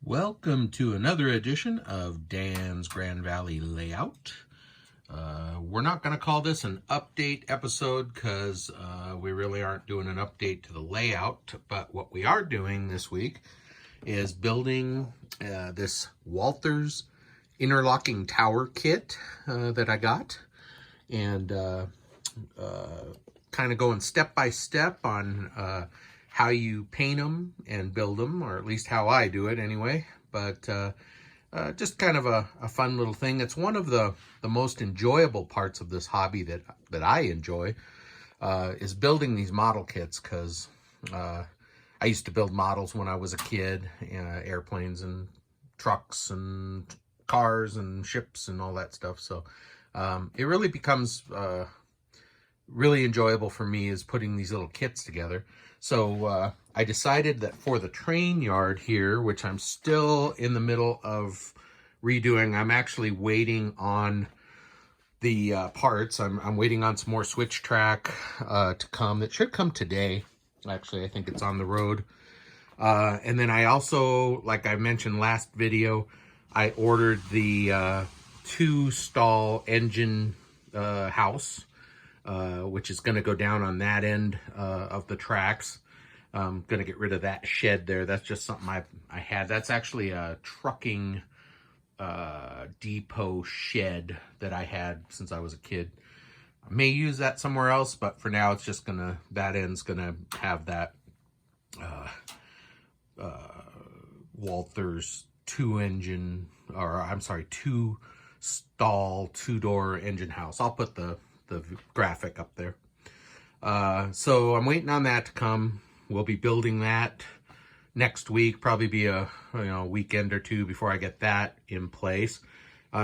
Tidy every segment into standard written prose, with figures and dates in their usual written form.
Welcome to another edition of Dan's Grand Valley Layout. We're not going to call this an update episode because we really aren't doing an update to the layout, but what we are doing this week is building this Walthers Interlocking Tower kit that I got, and kind of going step by step on how you paint them and build them, or at least how I do it anyway. But just kind of a fun little thing. It's one of the most enjoyable parts of this hobby that I enjoy, is building these model kits, because I used to build models when I was a kid, airplanes and trucks and cars and ships and all that stuff. So it really becomes really enjoyable for me is putting these little kits together. So I decided that for the train yard here, which I'm still in the middle of redoing, I'm actually waiting on the parts. I'm waiting on some more switch track to come. It should come today. Actually, I think it's on the road. And then I also, like I mentioned last video, I ordered the 2-stall engine house, which is going to go down on that end of the tracks. I'm going to get rid of that shed there. That's just something I had. That's actually a trucking depot shed that I had since I was a kid. I may use that somewhere else, but for now it's just gonna, that end's gonna have that Walthers 2-stall 2-door engine house. I'll put the graphic up there. So I'm waiting on that to come. We'll be building that next week, probably be a weekend or two before I get that in place.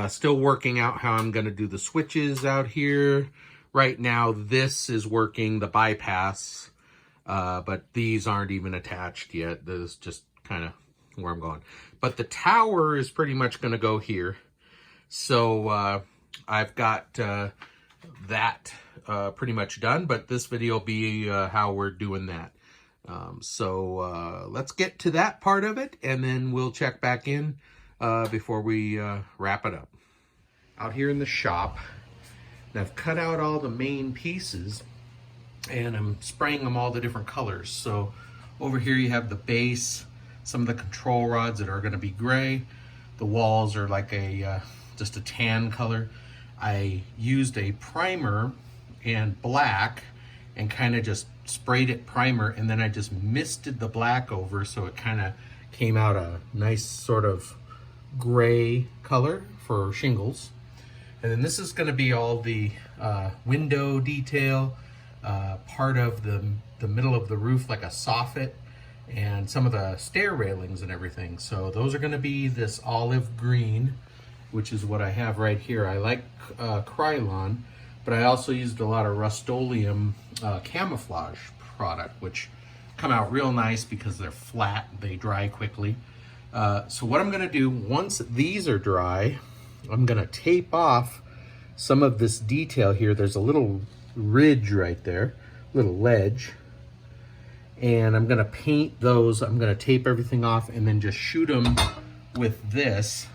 Still working out how I'm going to do the switches out here. Right now, this is working, the bypass, but these aren't even attached yet. This is just kind of where I'm going. But the tower is pretty much going to go here. So I've got that pretty much done, but this video will be how we're doing that. So let's get to that part of it, and then we'll check back in before we wrap it up. Out here in the shop, and I've cut out all the main pieces, and I'm spraying them all the different colors. So over here you have the base, some of the control rods that are going to be gray. The walls are like just a tan color. I used a primer and black and kind of just sprayed it primer, and then I just misted the black over, so it kind of came out a nice sort of gray color for shingles. And then this is going to be all the window detail, part of the middle of the roof, like a soffit, and some of the stair railings and everything. So those are going to be this olive green, which is what I have right here. I like Krylon, but I also used a lot of Rust-Oleum camouflage product, which come out real nice because they're flat, they dry quickly. So what I'm gonna do, once these are dry, I'm gonna tape off some of this detail here. There's a little ridge right there, little ledge, and I'm gonna paint those. I'm gonna tape everything off and then just shoot them with this,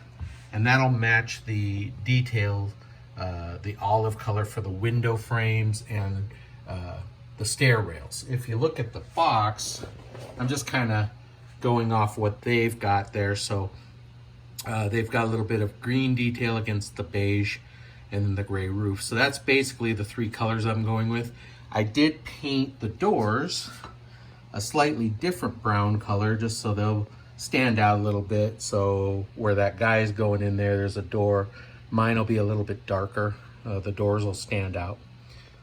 and that'll match the detail, the olive color for the window frames and the stair rails. If you look at the box, I'm just kind of going off what they've got there. So they've got a little bit of green detail against the beige and then the gray roof. So that's basically the 3 colors I'm going with. I did paint the doors a slightly different brown color just so they'll stand out a little bit. So where that guy's going in there, there's a door Mine will be a little bit darker. The doors will stand out.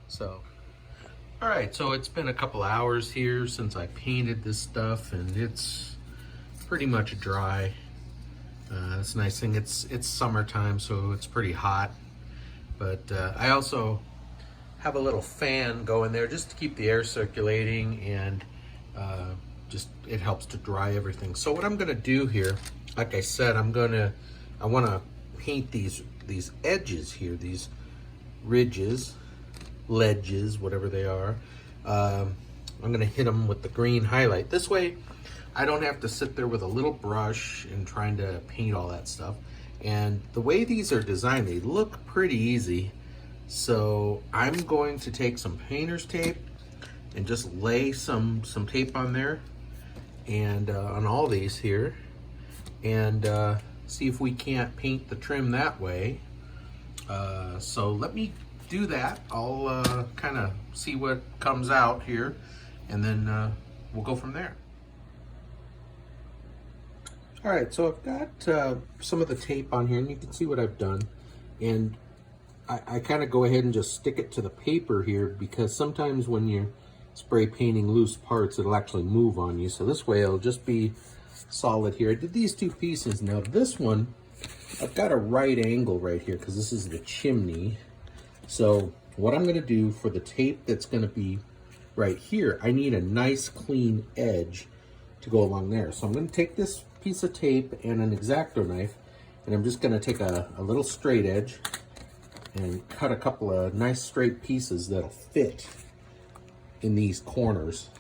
So, all right, so it's been a couple hours here since I painted this stuff, and it's pretty much dry. It's a nice thing. It's summertime, so it's pretty hot. But I also have a little fan going there just to keep the air circulating, and just it helps to dry everything. So what I'm gonna do here, like I said, I wanna paint these edges here, these ridges, ledges, whatever they are. I'm gonna hit them with the green highlight. This way I don't have to sit there with a little brush and trying to paint all that stuff. And the way these are designed, they look pretty easy. So I'm going to take some painter's tape and just lay some tape on there and on all these here, and see if we can't paint the trim that way. So let me do that. I'll kind of see what comes out here, and then we'll go from there. All right, so I've got some of the tape on here, and you can see what I've done. And I kind of go ahead and just stick it to the paper here, because sometimes when you're spray painting loose parts, it'll actually move on you. So this way it'll just be solid here. I did these two pieces. Now this one, I've got a right angle right here because this is the chimney. So what I'm gonna do for the tape that's gonna be right here, I need a nice clean edge to go along there. So I'm gonna take this piece of tape and an X-Acto knife, and I'm just gonna take a little straight edge and cut a couple of nice straight pieces that'll fit in these corners,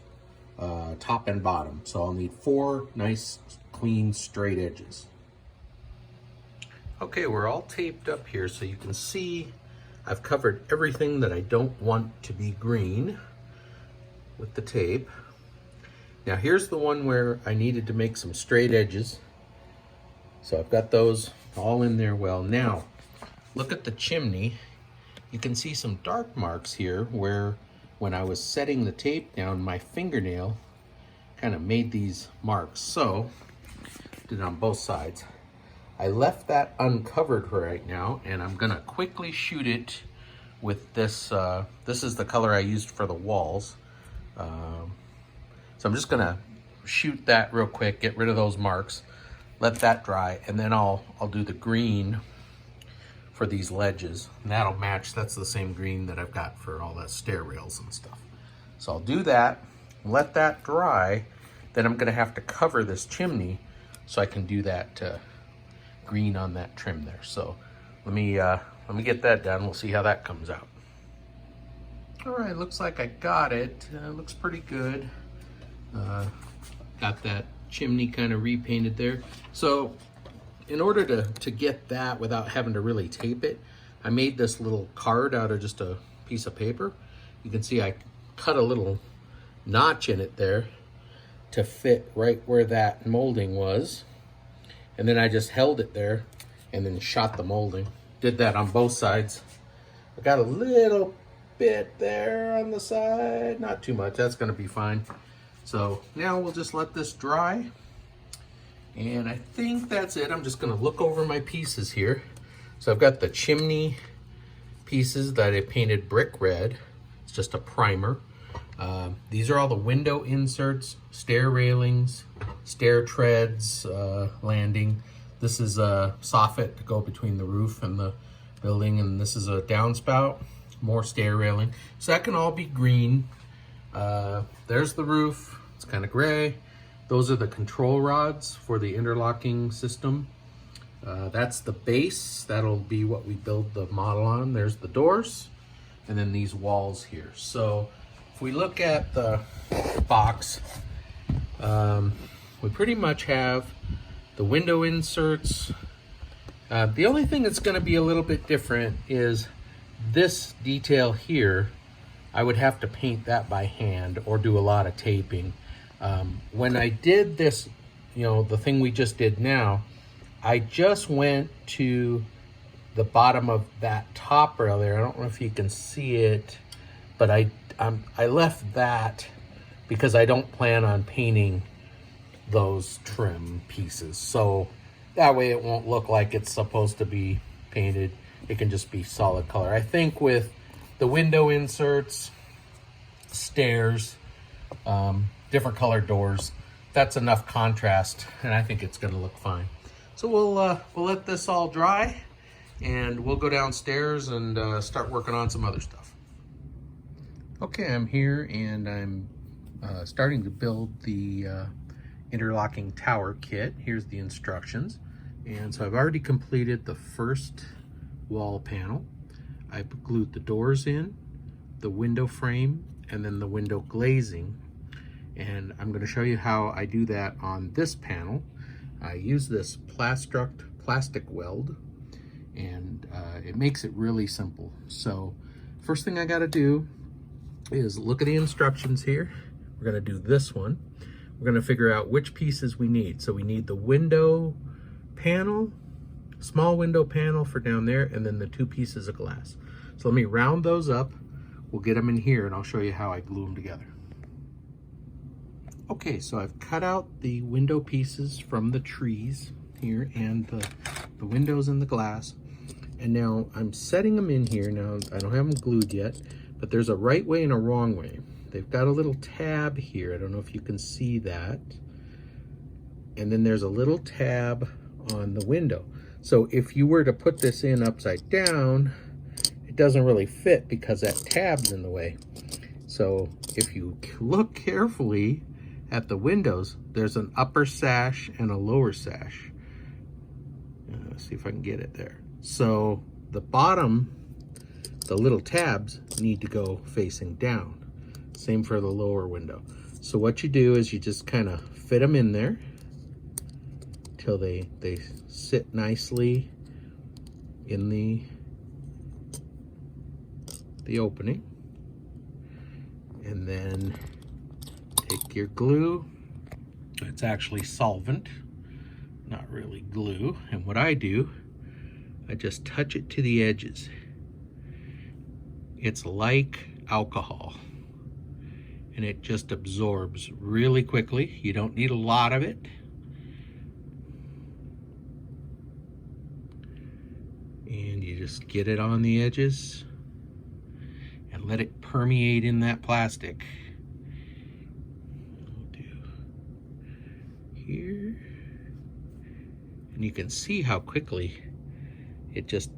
top and bottom. So I'll need 4 nice clean straight edges. Okay, we're all taped up here, so you can see I've covered everything that I don't want to be green with the tape. Now here's the one where I needed to make some straight edges. So I've got those all in there well. Now, look at the chimney. You can see some dark marks here where when I was setting the tape down, my fingernail kind of made these marks. So, did it on both sides. I left that uncovered right now, and I'm gonna quickly shoot it with this. This is the color I used for the walls. So I'm just gonna shoot that real quick, get rid of those marks, let that dry, and then I'll do the green for these ledges. And that'll match, that's the same green that I've got for all the stair rails and stuff. So I'll do that, let that dry, then I'm gonna have to cover this chimney so I can do that green on that trim there. So let me get that done, we'll see how that comes out. All right, looks like I got it. Looks pretty good. Got that chimney kind of repainted there. So in order to get that without having to really tape it, I made this little card out of just a piece of paper. You can see I cut a little notch in it there to fit right where that molding was. And then I just held it there and then shot the molding. Did that on both sides. I got a little bit there on the side, not too much, that's gonna be fine. So now we'll just let this dry. And I think that's it. I'm just gonna look over my pieces here. So I've got the chimney pieces that I painted brick red. It's just a primer. These are all the window inserts, stair railings, stair treads, landing. This is a soffit to go between the roof and the building, and this is a downspout, more stair railing. So that can all be green. There's the roof, it's kind of gray. Those are the control rods for the interlocking system. That's the base, that'll be what we build the model on. There's the doors, and then these walls here. So if we look at the box, we pretty much have the window inserts. The only thing that's gonna be a little bit different is this detail here. I would have to paint that by hand or do a lot of taping. When I did this, you know, the thing we just did now, I just went to the bottom of that top rail there. I don't know if you can see it, but I left that because I don't plan on painting those trim pieces. So that way it won't look like it's supposed to be painted. It can just be solid color. I think with the window inserts, stairs, different colored doors, that's enough contrast, and I think it's gonna look fine. So we'll let this all dry, and we'll go downstairs and start working on some other stuff. Okay, I'm here and I'm starting to build the interlocking tower kit. Here's the instructions. And so I've already completed the first wall panel. I've glued the doors in, the window frame, and then the window glazing. And I'm going to show you how I do that on this panel. I use this plastic weld, and it makes it really simple. So first thing I got to do is look at the instructions here. We're going to do this one. We're going to figure out which pieces we need. So we need the window panel, small window panel for down there, and then the 2 pieces of glass. So let me round those up. We'll get them in here and I'll show you how I glue them together. Okay, so I've cut out the window pieces from the trees here and the windows and the glass. And now I'm setting them in here. Now I don't have them glued yet, but there's a right way and a wrong way. They've got a little tab here. I don't know if you can see that. And then there's a little tab on the window. So if you were to put this in upside down, it doesn't really fit because that tab's in the way. So if you look carefully at the windows, there's an upper sash and a lower sash. Let's see if I can get it there. So the bottom, the little tabs need to go facing down. Same for the lower window. So what you do is you just kind of fit them in there till they sit nicely in the opening. And then take your glue. It's actually solvent, not really glue. And what I do, I just touch it to the edges. It's like alcohol, and it just absorbs really quickly. You don't need a lot of it. And you just get it on the edges and let it permeate in that plastic. I'll do here. And you can see how quickly it just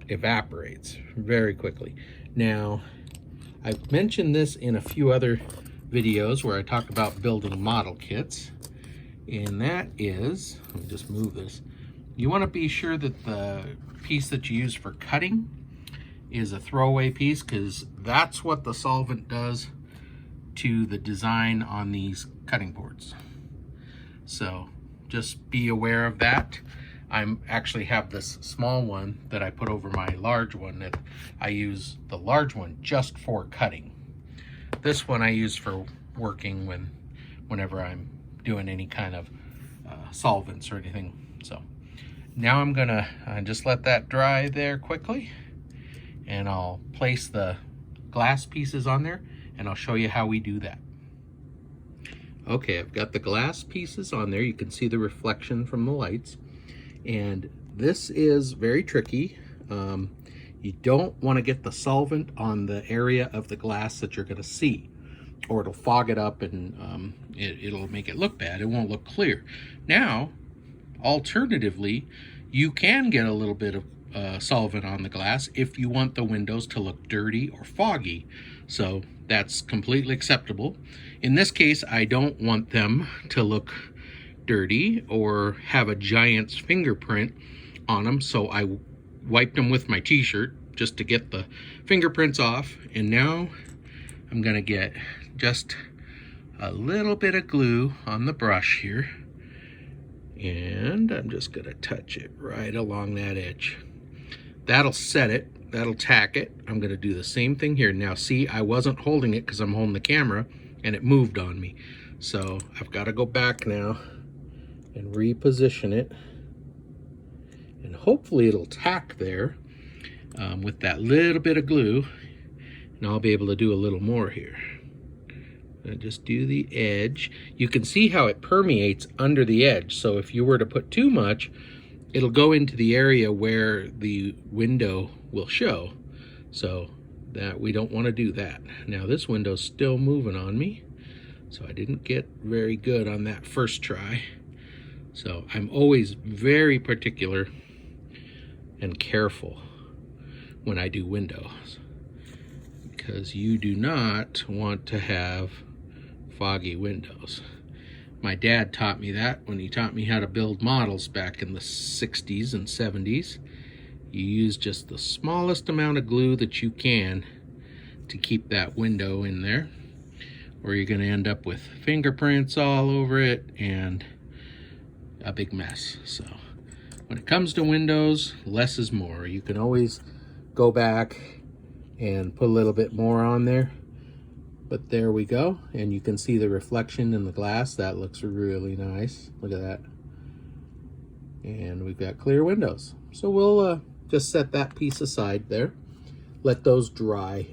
evaporates very quickly. Now, I've mentioned this in a few other videos where I talk about building model kits, and that is, let me just move this. You want to be sure that the piece that you use for cutting is a throwaway piece, because that's what the solvent does to the design on these cutting boards. So just be aware of that. I actually have this small one that I put over my large one, that I use the large one just for cutting. This one I use for working whenever I'm doing any kind of solvents or anything. So now I'm gonna just let that dry there quickly, and I'll place the glass pieces on there and I'll show you how we do that. Okay, I've got the glass pieces on there. You can see the reflection from the lights. And this is very tricky. You don't want to get the solvent on the area of the glass that you're going to see, or it'll fog it up and it'll make it look bad. It won't look clear. Now, alternatively, you can get a little bit of solvent on the glass if you want the windows to look dirty or foggy. So that's completely acceptable. In this case, I don't want them to look dirty or have a giant's fingerprint on them, so I wiped them with my t-shirt just to get the fingerprints off. And now I'm gonna get just a little bit of glue on the brush here, and I'm just gonna touch it right along that edge. That'll set it, that'll tack it. I'm gonna do the same thing here. Now see, I wasn't holding it because I'm holding the camera and it moved on me. So I've got to go back now and reposition it, and hopefully it'll tack there with that little bit of glue, and I'll be able to do a little more here. And just do the edge. You can see how it permeates under the edge, so if you were to put too much, it'll go into the area where the window will show. So that we don't want to do that. Now this window's still moving on me, so I didn't get very good on that first try. So I'm always very particular and careful when I do windows, because you do not want to have foggy windows. My dad taught me that when he taught me how to build models back in the 60s and 70s. You use just the smallest amount of glue that you can to keep that window in there, or you're going to end up with fingerprints all over it and a big mess. So when it comes to windows, less is more. You can always go back and put a little bit more on there, but there we go. And you can see the reflection in the glass. That looks really nice. Look at that. And we've got clear windows. So we'll just set that piece aside there. Let those dry.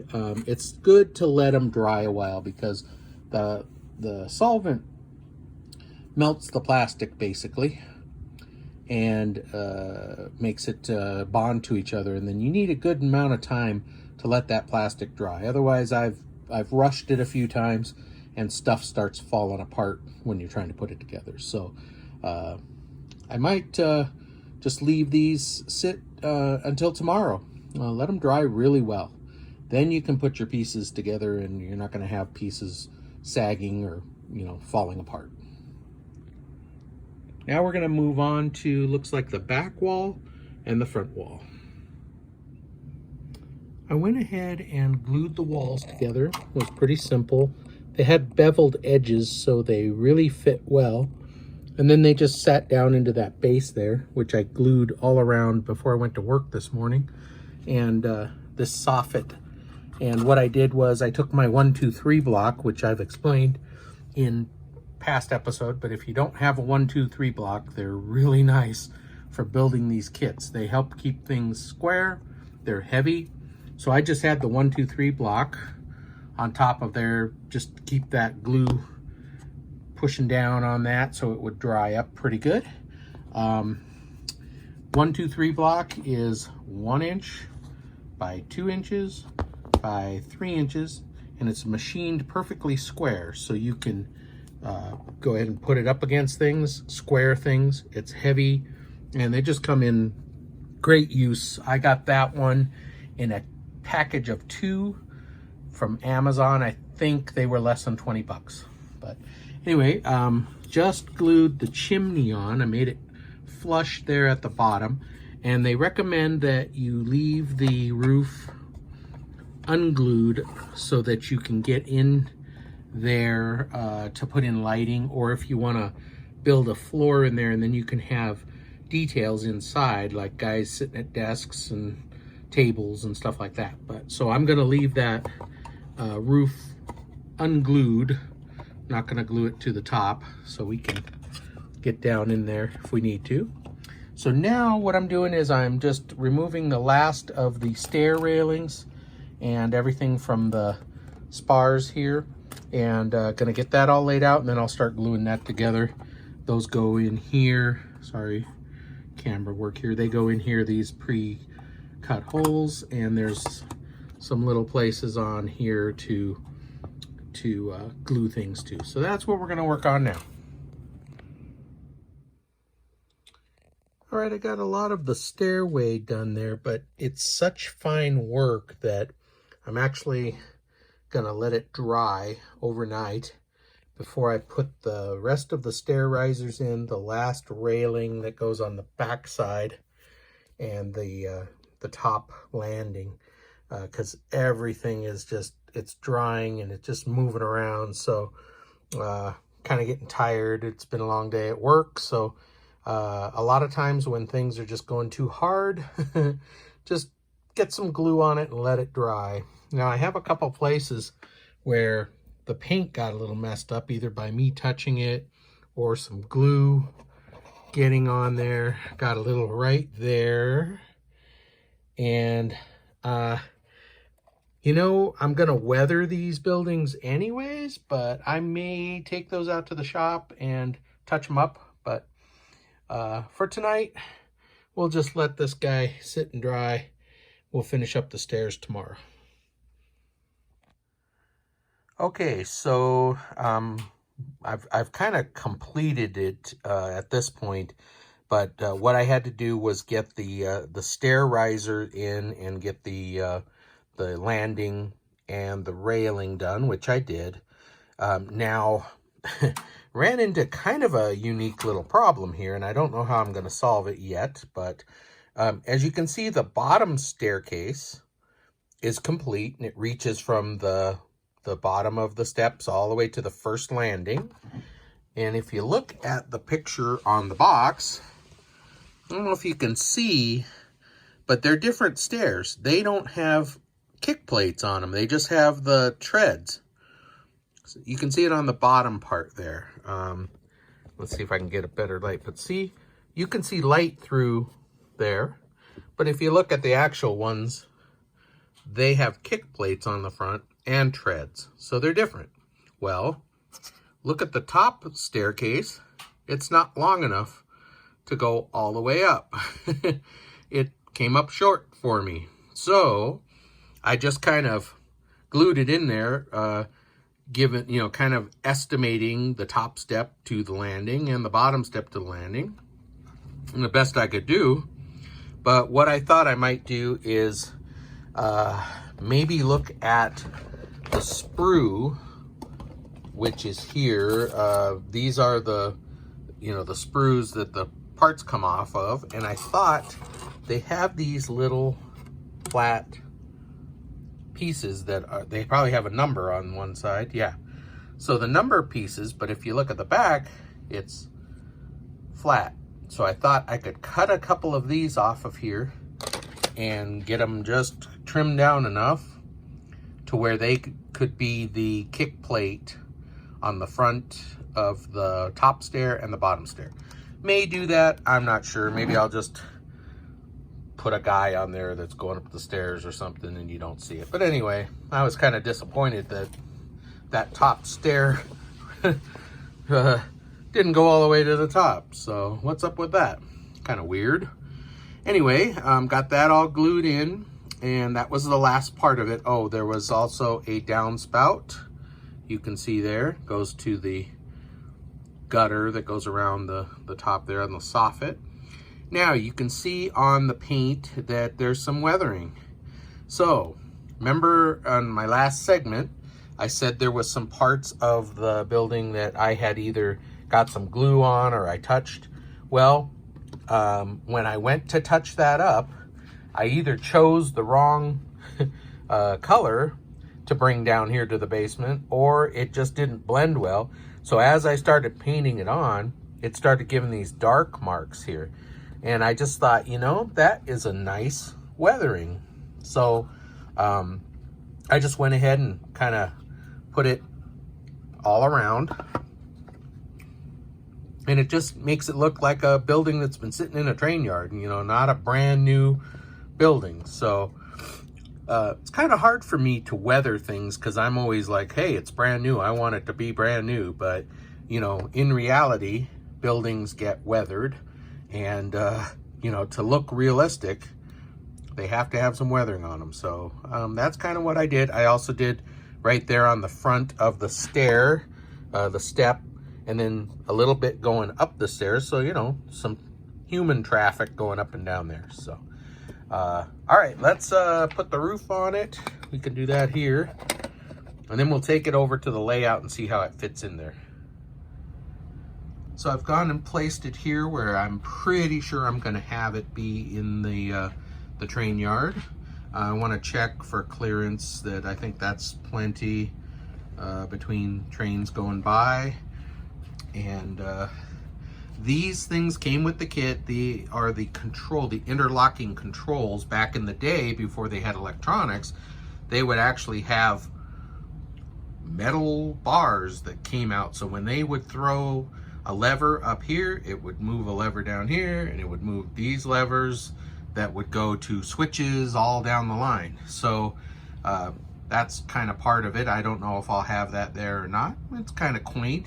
It's good to let them dry a while, because the solvent melts the plastic basically and makes it bond to each other, and then you need a good amount of time to let that plastic dry. Otherwise, I've rushed it a few times and stuff starts falling apart when you're trying to put it together. So I might just leave these sit until tomorrow. Let them dry really well. Then you can put your pieces together and you're not going to have pieces sagging or, you know, falling apart. Now we're going to move on to, looks like the back wall and the front wall. I went ahead and glued the walls together. It was pretty simple. They had beveled edges, so they really fit well. And then they just sat down into that base there, which I glued all around before I went to work this morning. And this soffit. And what I did was I took my 1, 2, 3 block, which I've explained in past episode, but if you don't have a 1, 2, 3 block, they're really nice for building these kits. They help keep things square. They're heavy. So I just had the 1, 2, 3 block on top of there, just to keep that glue pushing down on that so it would dry up pretty good. 1, 2, 3 block is 1 inch by 2 inches by 3 inches, and it's machined perfectly square, so you can go ahead and put it up against things, square things. It's heavy, and they just come in great use. I got that one in a package of 2 from Amazon. I think they were less than 20 bucks. But anyway, just glued the chimney on. I made it flush there at the bottom, and they recommend that you leave the roof unglued so that you can get in there to put in lighting, or if you want to build a floor in there, and then you can have details inside, like guys sitting at desks and tables and stuff like that. But so I'm going to leave that roof unglued. Not going to glue it to the top, so we can get down in there if we need to. So now what I'm doing is I'm just removing the last of the stair railings and everything from the spars here, and gonna get that all laid out, and then I'll start gluing that together. Those go in here. Sorry, camera work here. They go in here, these pre-cut holes, and there's some little places on here to glue things to. So that's what we're gonna work on now. All right, I got a lot of the stairway done there, but it's such fine work that I'm actually gonna let it dry overnight before I put the rest of the stair risers in, the last railing that goes on the back side, and the top landing, because everything is just, it's drying and it's just moving around. So kind of getting tired. It's been a long day at work, so a lot of times when things are just going too hard, just get some glue on it and let it dry. Now I have a couple places where the paint got a little messed up, either by me touching it or some glue getting on there. Got a little right there. And you know, I'm gonna weather these buildings anyways, but I may take those out to the shop and touch them up. But for tonight, we'll just let this guy sit and dry. We'll finish up the stairs tomorrow. Okay, so I've kind of completed it at this point, but what I had to do was get the stair riser in and get the landing and the railing done, which I did. Now, ran into kind of a unique little problem here, and I don't know how I'm going to solve it yet, but as you can see, the bottom staircase is complete, and it reaches from the bottom of the steps all the way to the first landing. And if you look at the picture on the box, I don't know if you can see, but they're different stairs. They don't have kick plates on them. They just have the treads. So you can see it on the bottom part there. Let's see if I can get a better light. But see, you can see light through there. But if you look at the actual ones, they have kick plates on the front and treads. So they're different. Well, look at the top staircase. It's not long enough to go all the way up. It came up short for me. So I just kind of glued it in there, given, you know, kind of estimating the top step to the landing and the bottom step to the landing, and the best I could do. But what I thought I might do is maybe look at the sprue, which is here. These are the, you know, the sprues that the parts come off of, and I thought they have these little flat pieces that are, they probably have a number on one side. Yeah, so the number pieces, but if you look at the back, it's flat. So I thought I could cut a couple of these off of here and get them just trimmed down enough to where they could be the kick plate on the front of the top stair and the bottom stair. May do that, I'm not sure. Maybe I'll just put a guy on there that's going up the stairs or something and you don't see it. But anyway, I was kind of disappointed that that top stair didn't go all the way to the top. So what's up with that? Kind of weird. Anyway, got that all glued in, and that was the last part of it. Oh, there was also a downspout. You can see there, goes to the gutter that goes around the top there on the soffit. Now you can see on the paint that there's some weathering. So remember on my last segment, I said there was some parts of the building that I had either got some glue on or I touched. Well, when I went to touch that up, I either chose the wrong color to bring down here to the basement, or it just didn't blend well. So as I started painting it on, it started giving these dark marks here. And I just thought, you know, that is a nice weathering. So I just went ahead and kind of put it all around. And it just makes it look like a building that's been sitting in a train yard, you know, not a brand new building. So it's kind of hard for me to weather things because I'm always like, hey, it's brand new. I want it to be brand new. But, you know, in reality, buildings get weathered. And, you know, to look realistic, they have to have some weathering on them. So that's kind of what I did. I also did right there on the front of the stair, the step, and then a little bit going up the stairs. So, you know, some human traffic going up and down there. So, all right, let's put the roof on it. We can do that here. And then we'll take it over to the layout and see how it fits in there. So I've gone and placed it here where I'm pretty sure I'm going to have it be in the train yard. I want to check for clearance that I think that's plenty between trains going by. And these things came with the kit. They are the interlocking controls. Back in the day, before they had electronics, they would actually have metal bars that came out. So when they would throw a lever up here, it would move a lever down here, and it would move these levers that would go to switches all down the line. So that's kind of part of it. I don't know if I'll have that there or not. It's kind of quaint,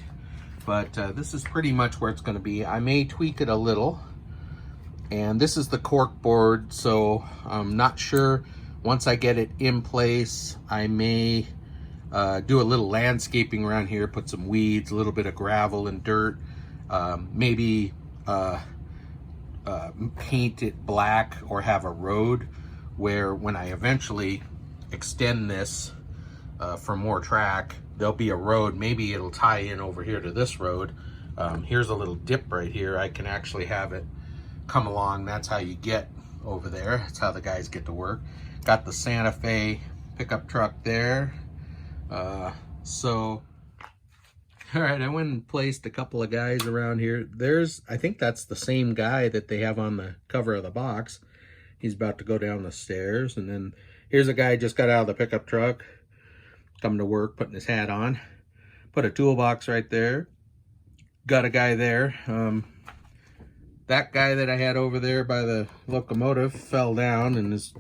but this is pretty much where it's going to be. I may tweak it a little, And this is the cork board, so I'm not sure. Once I get it in place, I may do a little landscaping around here, put some weeds, a little bit of gravel and dirt, maybe paint it black, or have a road where when I eventually extend this for more track, there'll be a road. Maybe it'll tie in over here to this road. Here's a little dip right here. I can actually have it come along. That's how you get over there. That's how the guys get to work. Got the Santa Fe pickup truck there. All right, I went and placed a couple of guys around here. I think that's the same guy that they have on the cover of the box. He's about to go down the stairs. And then here's a guy just got out of the pickup truck, coming to work, putting his hat on. Put a toolbox right there. Got a guy there. That guy that I had over there by the locomotive fell down and is,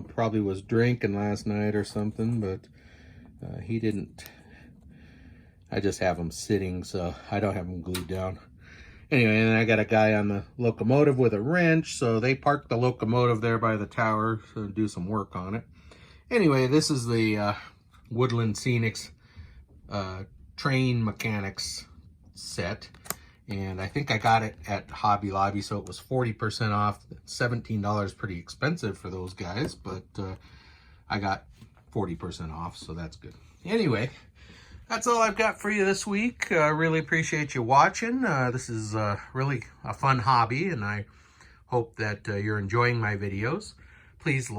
probably was drinking last night or something, but he didn't. I just have him sitting, so I don't have him glued down. Anyway, and then I got a guy on the locomotive with a wrench, so they parked the locomotive there by the tower to do some work on it. Anyway, this is the Woodland Scenics train mechanics set, and I think I got it at Hobby Lobby, so it was 40% off. $17 pretty expensive for those guys, but I got 40% off, so that's good. Anyway, that's all I've got for you this week. Really appreciate you watching. This is really a fun hobby, and I hope that you're enjoying my videos. Please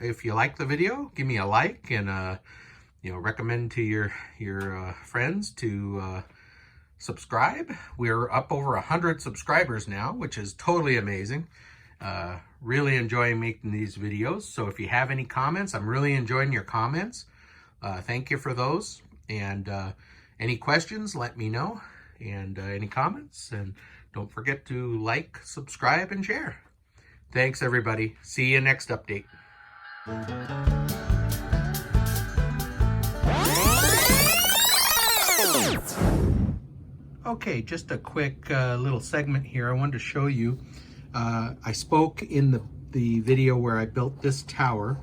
if you like the video, give me a like, and recommend to your friends to subscribe. We're up over 100 subscribers now, which is totally amazing. Really enjoying making these videos. So if you have any comments, I'm really enjoying your comments. Thank you for those. And any questions, let me know. And any comments. And don't forget to like, subscribe, and share. Thanks, everybody. See you next update. Okay, just a quick little segment here. I wanted to show you. I spoke in the video where I built this tower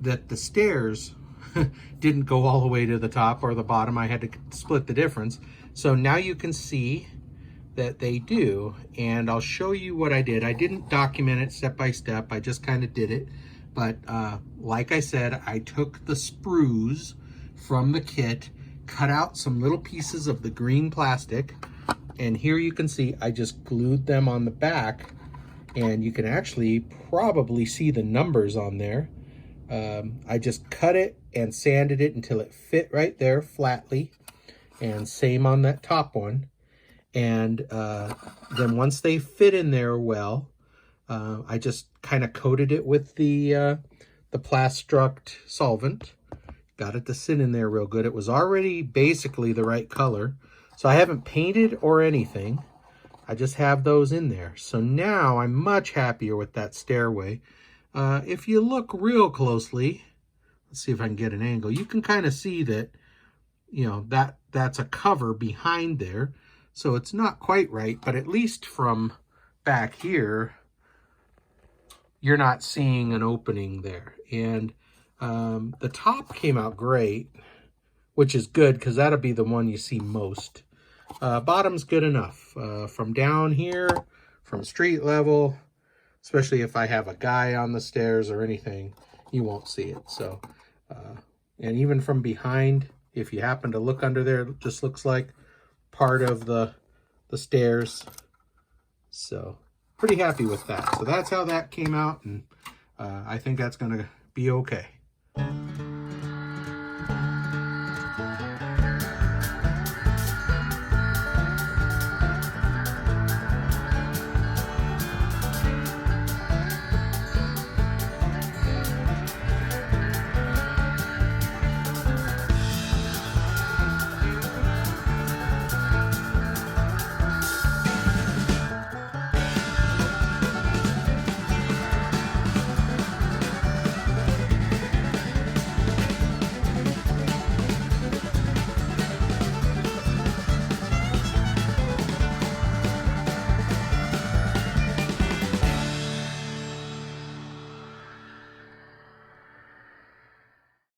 that the stairs didn't go all the way to the top or the bottom. I had to split the difference. So now you can see that they do, and I'll show you what I did. I didn't document it step by step. I just kind of did it. But like I said, I took the sprues from the kit, cut out some little pieces of the green plastic, and here you can see I just glued them on the back, and you can actually probably see the numbers on there. I just cut it and sanded it until it fit right there flatly, and same on that top one. And then once they fit in there well, I just kind of coated it with the Plastruct solvent. Got it to sit in there real good. It was already basically the right color, so I haven't painted or anything. I just have those in there. So now I'm much happier with that stairway. If you look real closely, let's see if I can get an angle, you can kind of see that, that's a cover behind there. So it's not quite right, but at least from back here, you're not seeing an opening there. And the top came out great, which is good because that'll be the one you see most. Bottom's good enough. From down here, from street level, especially if I have a guy on the stairs or anything, you won't see it. So, and even from behind, if you happen to look under there, it just looks like part of the stairs. So pretty happy with that. So that's how that came out, and I think that's gonna be okay.